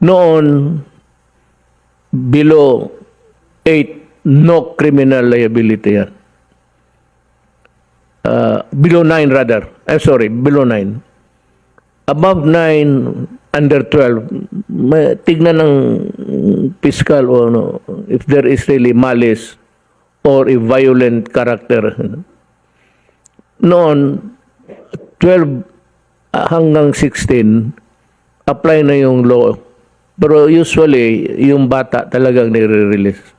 Noon, below 8, no criminal liability yan. Below 9 rather. I'm sorry, below 9. Above 9, under 12, tignan ng fiscal o ano, if there is really malice or a violent character. Noon, 12 hanggang 16, apply na yung law. Pero usually, yung bata talagang nire-release.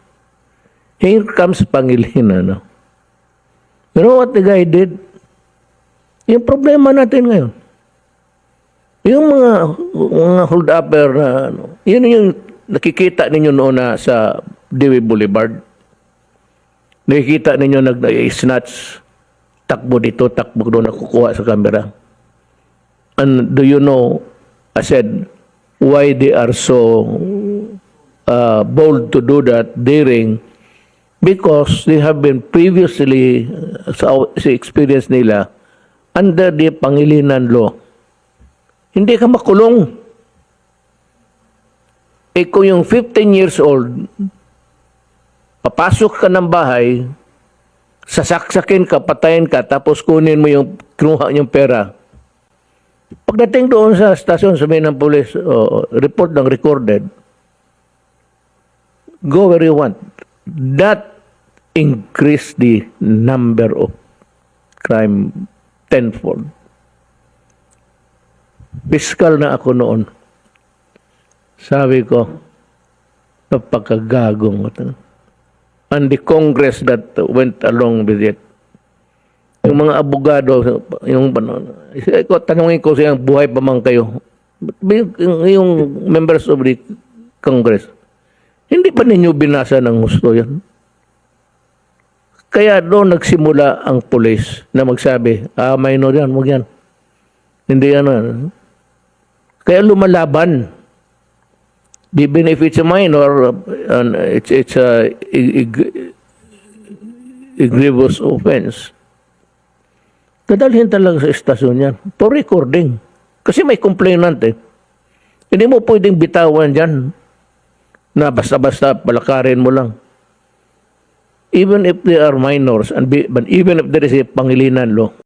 Here comes Pangilinan. No? You know what the guy did? Yung problema natin ngayon. Yung mga hold-upper na, ano, yun yung nakikita ninyo noon na sa Dewey Boulevard. Nakikita ninyo nag-snatch, takbo dito, takbo doon, nakukuha sa camera. And do you know, I said, why they are so bold to do that, daring? Because they have been previously, sa experience nila, under the Pangilinan law. Hindi ka makulong. Eh kung yung 15 years old, papasok ka ng bahay, sasaksakin ka, patayin ka, tapos kunin mo yung kinuha yung pera. Pagdating doon sa stasyon, sabihin ng police, report ng recorded, go where you want. That increase the number of crime tenfold. Piskal na ako noon. Sabi ko, napakagagong. And the Congress that went along with it. Yung mga abogado, tanungin ko siya, buhay pa man kayo. Yung members of the Congress, hindi pa ninyo binasa ng gusto yan? Kaya doon nagsimula ang police na magsabi, minor yan, huwag yan. Hindi yan. Kaya lumalaban. Even if it's a minor, it's a grievous offense. Dadalhin talaga sa estasyon yan. For recording. Kasi may complainant eh. Hindi mo pwedeng bitawan dyan na basta-basta palakarin mo lang. Even if they are minors, but even if there is a Pangilinan law.